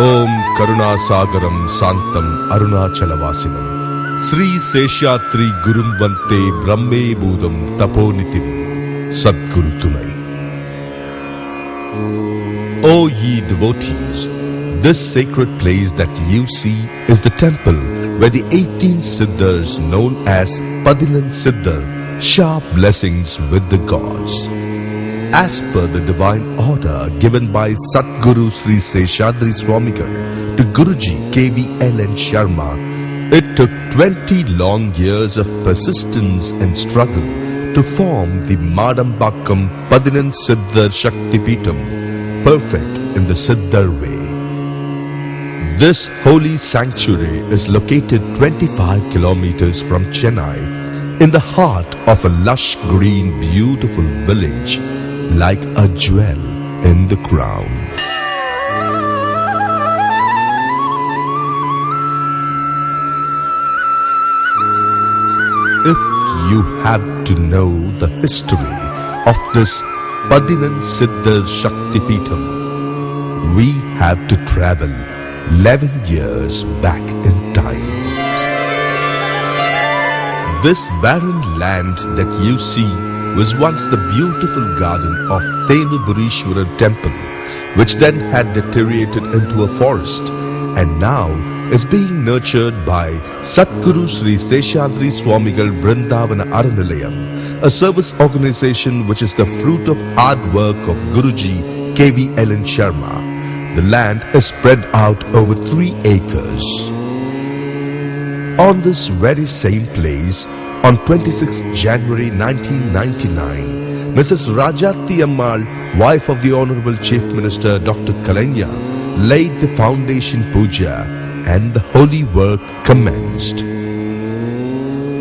Om Karunasagaram Santam Arunachalavasinam Sri Seshatri Gurum Vante Brahme Budam Taponitim Sadguru Tunai. O ye devotees, this sacred place that you see is the temple where the 18 Siddhars known as Padinan Siddhar share blessings with the gods. As per the divine order given by Satguru Sri Seshadri Swamigal to Guruji KVLN Sharma, it took 20 long years of persistence and struggle to form the Madambakam Padinan Siddhar Shakti Peetham, perfect in the Siddhar way. This holy sanctuary is located 25 kilometers from Chennai in the heart of a lush green beautiful village like a jewel in the crown. If you have to know the history of this Padinan Siddhar Shakti Peetham, we have to travel 11 years back in time. This barren land that you see was once the beautiful garden of Thenuburishwara temple, which then had deteriorated into a forest and now is being nurtured by Satguru Sri Seshadri Swamigal Vrindavana Aranilayam, a service organization which is the fruit of hard work of Guruji KVLN Sharma. The land is spread out over 3 acres. On this very same place, on 26 January 1999, Mrs. Rajati Ammal, wife of the Honorable Chief Minister Dr. Kalainya, laid the foundation puja and the holy work commenced.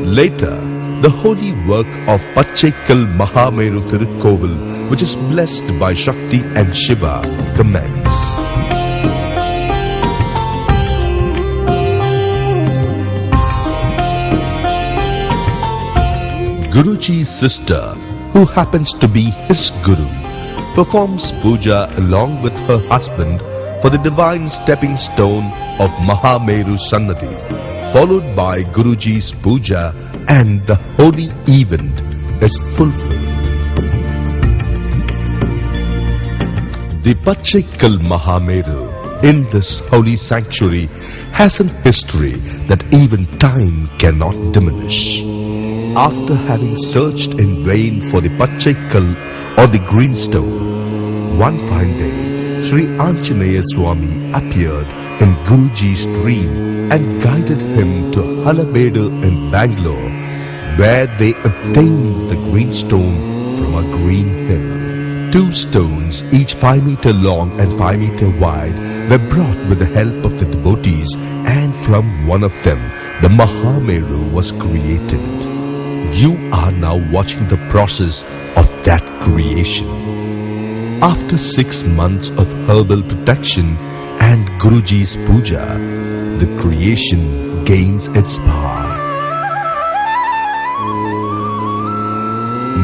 Later, the holy work of Pachaikal Mahameru Tirukkovil, which is blessed by Shakti and Shiva, commenced. Guruji's sister, who happens to be his guru, performs puja along with her husband for the divine stepping stone of Mahameru Sannadhi, followed by Guruji's puja, and the holy event is fulfilled. The Pachaikal Mahameru in this holy sanctuary has an history that even time cannot diminish. After having searched in vain for the Pachaikal or the green stone, one fine day, Sri Anjaneya Swami appeared in Guruji's dream and guided him to Halabedu in Bangalore, where they obtained the green stone from a green hill. 2 stones, each 5 meter long and 5 meter wide, were brought with the help of the devotees, and from one of them, the Mahameru was created. You are now watching the process of that creation. After 6 months of herbal protection and Guruji's puja, the creation gains its power.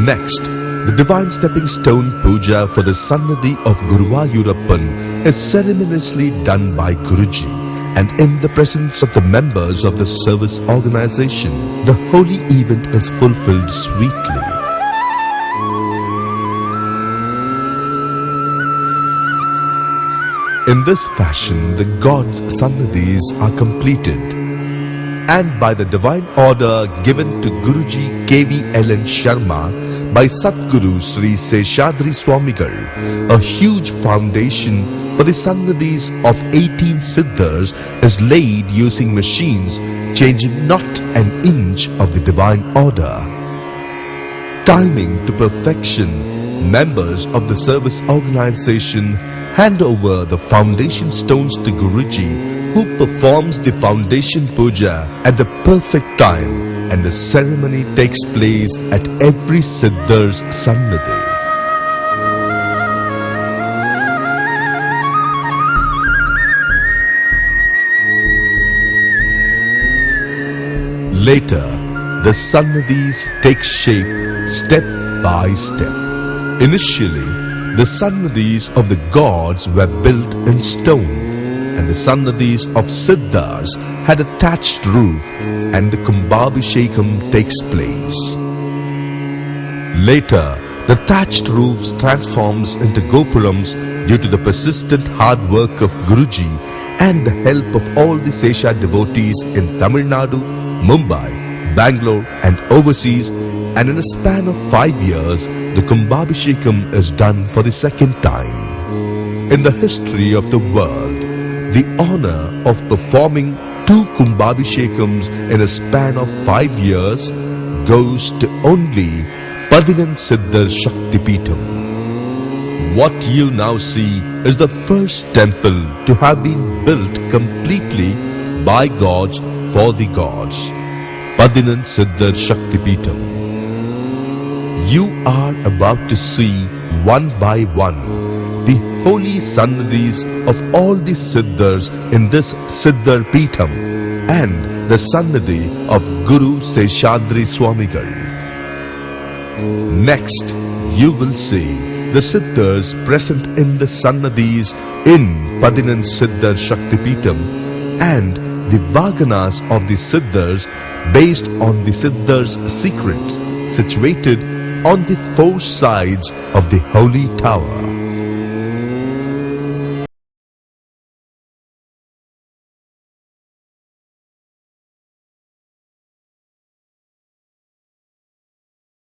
Next, the divine stepping stone puja for the Sannadhi of Guruvayurappan is ceremoniously done by Guruji, and in the presence of the members of the service organization, the holy event is fulfilled sweetly. In this fashion, the gods' sannadhis are completed, and by the divine order given to Guruji KVLN Sharma by Satguru Sri Seshadri Swamigal, a huge foundation for the sannadhis of 18 Siddhars is laid using machines changing not an inch of the divine order. Timing to perfection, members of the service organization hand over the foundation stones to Guruji, who performs the foundation puja at the perfect time, and the ceremony takes place at every Siddhar's Sannadhi. Later, the Sannadhis take shape step by step. Initially, the Sannadhis of the gods were built in stone, and the Sannadhis of Siddhas had a thatched roof, and the Kumbhabhishekam takes place. Later, the thatched roofs transforms into Gopurams due to the persistent hard work of Guruji and the help of all the Sesha devotees in Tamil Nadu, Mumbai, Bangalore and overseas, and in a span of 5 years, the Kumbhabhishekam is done for the second time. In the history of the world, the honor of performing 2 Kumbhabhishekams in a span of 5 years goes to only Padinansiddhar Shaktipeetham. What you now see is the first temple to have been built completely by gods for the gods. Padinansiddhar Shaktipeetham. You are about to see one by one the holy Sannadhis of all the Siddhars in this Siddhar Peetham and the Sannadhi of Guru Seshadri Swamigal. Next, you will see the Siddhars present in the Sannadhis in Padinansiddhar Shaktipeetham and the Vaganas of the Siddhars based on the Siddhars' secrets situated on the 4 sides of the holy tower.